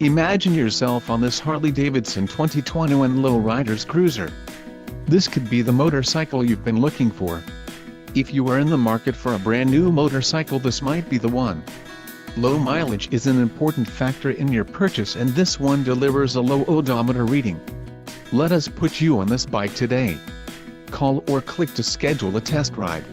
Imagine yourself on this Harley-Davidson 2021 Lowriders Cruiser. This could be the motorcycle you've been looking for. If you are in the market for a brand new motorcycle, this might be the one. Low mileage is an important factor in your purchase, and this one delivers a low odometer reading. Let us put you on this bike today. Call or click to schedule a test ride.